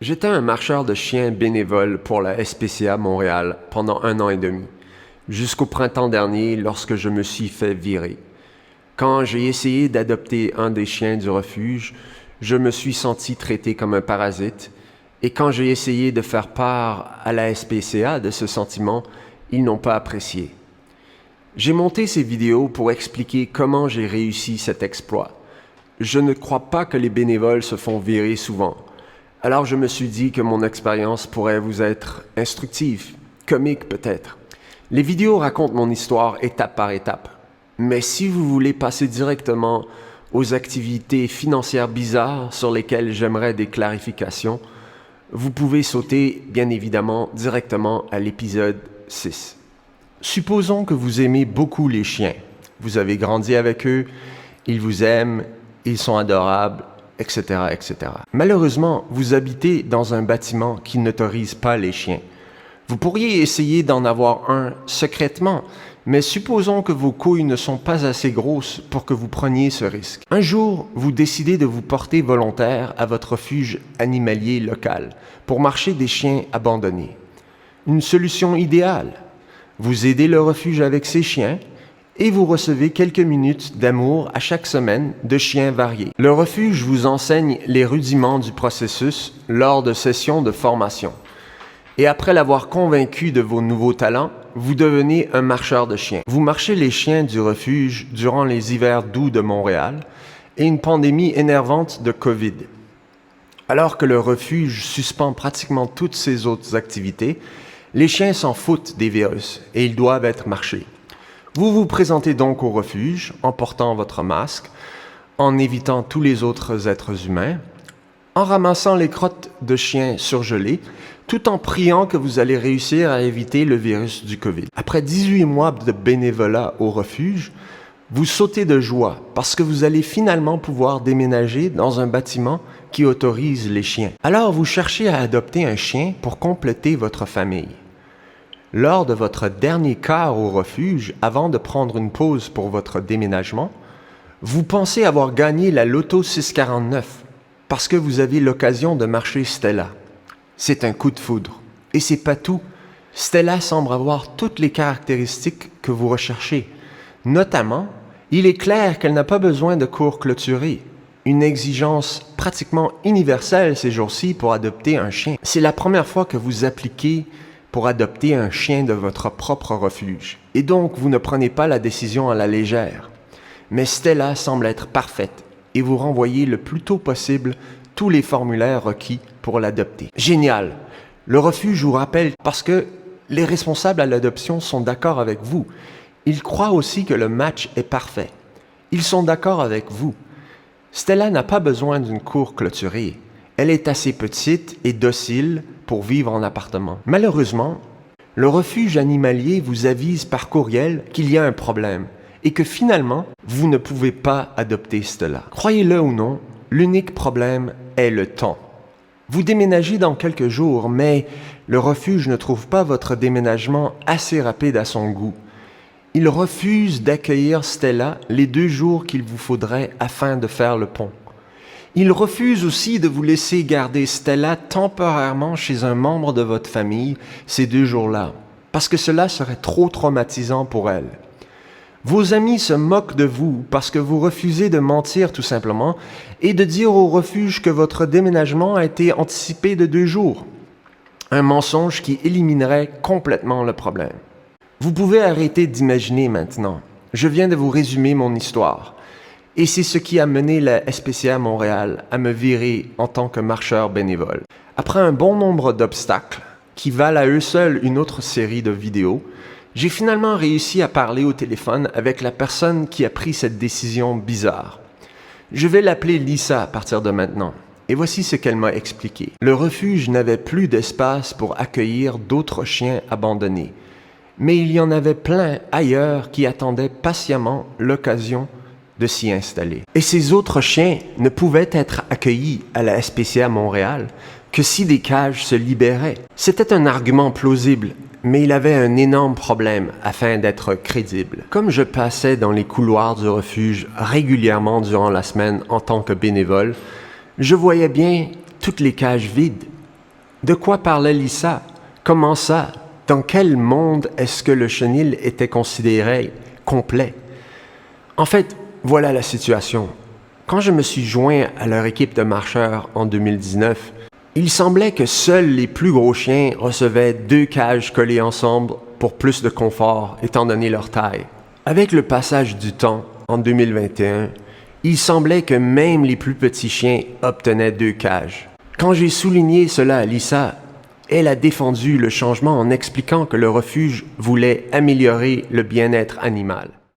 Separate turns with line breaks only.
J'étais un marcheur de chiens bénévole pour la SPCA Montréal pendant 1 an et demi, jusqu'au printemps dernier lorsque je me suis fait virer. Quand j'ai essayé d'adopter un des chiens du refuge, je me suis senti traité comme un parasite, et quand j'ai essayé de faire part à la SPCA de ce sentiment, ils n'ont pas apprécié. J'ai monté ces vidéos pour expliquer comment j'ai réussi cet exploit. Je ne crois pas que les bénévoles se font virer souvent. Alors je me suis dit que mon expérience pourrait vous être instructive, comique peut-être. Les vidéos racontent mon histoire étape par étape. Mais si vous voulez passer directement aux activités financières bizarres sur lesquelles j'aimerais des clarifications, vous pouvez sauter bien évidemment directement à l'épisode 6. Supposons que vous aimez beaucoup les chiens. Vous avez grandi avec eux, ils vous aiment, ils sont adorables, etc., etc. Malheureusement, vous habitez dans un bâtiment qui n'autorise pas les chiens. Vous pourriez essayer d'en avoir un secrètement, mais supposons que vos couilles ne sont pas assez grosses pour que vous preniez ce risque. Un jour, vous décidez de vous porter volontaire à votre refuge animalier local pour marcher des chiens abandonnés. Une solution idéale. Vous aidez le refuge avec ses chiens et vous recevez quelques minutes d'amour à chaque semaine de chiens variés. Le refuge vous enseigne les rudiments du processus lors de sessions de formation. Et après l'avoir convaincu de vos nouveaux talents, vous devenez un marcheur de chiens. Vous marchez les chiens du refuge durant les hivers doux de Montréal et une pandémie énervante de COVID. Alors que le refuge suspend pratiquement toutes ses autres activités, les chiens s'en foutent des virus et ils doivent être marchés. Vous vous présentez donc au refuge en portant votre masque, en évitant tous les autres êtres humains, en ramassant les crottes de chiens surgelées, tout en priant que vous allez réussir à éviter le virus du COVID. Après 18 mois de bénévolat au refuge, vous sautez de joie parce que vous allez finalement pouvoir déménager dans un bâtiment qui autorise les chiens. Alors vous cherchez à adopter un chien pour compléter votre famille. Lors de votre dernier quart au refuge, avant de prendre une pause pour votre déménagement, vous pensez avoir gagné la Loto 649 parce que vous avez l'occasion de marcher Stella. C'est un coup de foudre. Et c'est pas tout. Stella semble avoir toutes les caractéristiques que vous recherchez. Notamment, il est clair qu'elle n'a pas besoin de cours clôturés. Une exigence pratiquement universelle ces jours-ci pour adopter un chien. C'est la première fois que vous appliquez pour adopter un chien de votre propre refuge. Et donc, vous ne prenez pas la décision à la légère. Mais Stella semble être parfaite et vous renvoyez le plus tôt possible tous les formulaires requis pour l'adopter. Génial! Le refuge vous rappelle parce que les responsables à l'adoption sont d'accord avec vous. Ils croient aussi que le match est parfait. Ils sont d'accord avec vous. Stella n'a pas besoin d'une cour clôturée. Elle est assez petite et docile pour vivre en appartement. Malheureusement, le refuge animalier vous avise par courriel qu'il y a un problème et que finalement, vous ne pouvez pas adopter Stella. Croyez-le ou non, l'unique problème est le temps. Vous déménagez dans quelques jours, mais le refuge ne trouve pas votre déménagement assez rapide à son goût. Il refuse d'accueillir Stella les 2 jours qu'il vous faudrait afin de faire le pont. Il refuse aussi de vous laisser garder Stella temporairement chez un membre de votre famille ces 2 jours-là, parce que cela serait trop traumatisant pour elle. Vos amis se moquent de vous parce que vous refusez de mentir tout simplement et de dire au refuge que votre déménagement a été anticipé de 2 jours. Un mensonge qui éliminerait complètement le problème. Vous pouvez arrêter d'imaginer maintenant. Je viens de vous résumer mon histoire. Et c'est ce qui a mené la SPCA Montréal à me virer en tant que marcheur bénévole. Après un bon nombre d'obstacles, qui valent à eux seuls une autre série de vidéos, j'ai finalement réussi à parler au téléphone avec la personne qui a pris cette décision bizarre. Je vais l'appeler Lisa à partir de maintenant. Et voici ce qu'elle m'a expliqué. Le refuge n'avait plus d'espace pour accueillir d'autres chiens abandonnés. Mais il y en avait plein ailleurs qui attendaient patiemment l'occasion de s'y installer. Et ces autres chiens ne pouvaient être accueillis à la SPCA Montréal que si des cages se libéraient. C'était un argument plausible, mais il avait un énorme problème afin d'être crédible. Comme je passais dans les couloirs du refuge régulièrement durant la semaine en tant que bénévole, je voyais bien toutes les cages vides De quoi parlait Lisa? Comment ça? Dans quel monde est-ce que le chenil était considéré complet? En fait, voilà la situation. Quand je me suis joint à leur équipe de marcheurs en 2019, il semblait que seuls les plus gros chiens recevaient 2 cages collées ensemble pour plus de confort étant donné leur taille. Avec le passage du temps, en 2021, il semblait que même les plus petits chiens obtenaient 2 cages. Quand j'ai souligné cela à Lisa, elle a défendu le changement en expliquant que le refuge voulait améliorer le bien-être animal.